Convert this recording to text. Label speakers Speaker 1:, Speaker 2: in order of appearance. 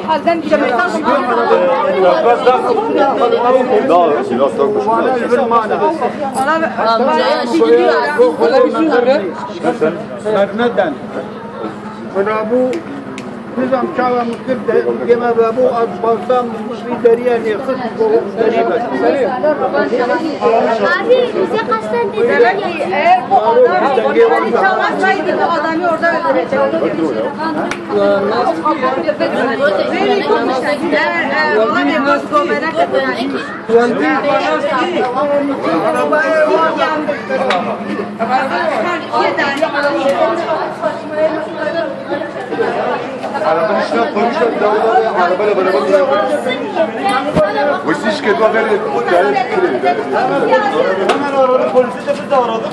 Speaker 1: halden bile mesaj
Speaker 2: نظام شعبا مكتب كما بابو أطباقام في دريان يخص قريبا
Speaker 3: Abi bize kaç tane dedi?
Speaker 1: demek ki eğer bu adam Ali çalmasaydı bu adamı orada öldürecekti.
Speaker 4: Arabanın içine koymuşlar dağları arabayla beraber duruyorlar. Bu iş kötü haberi.
Speaker 3: Hemen
Speaker 2: polisi de biz de aradık.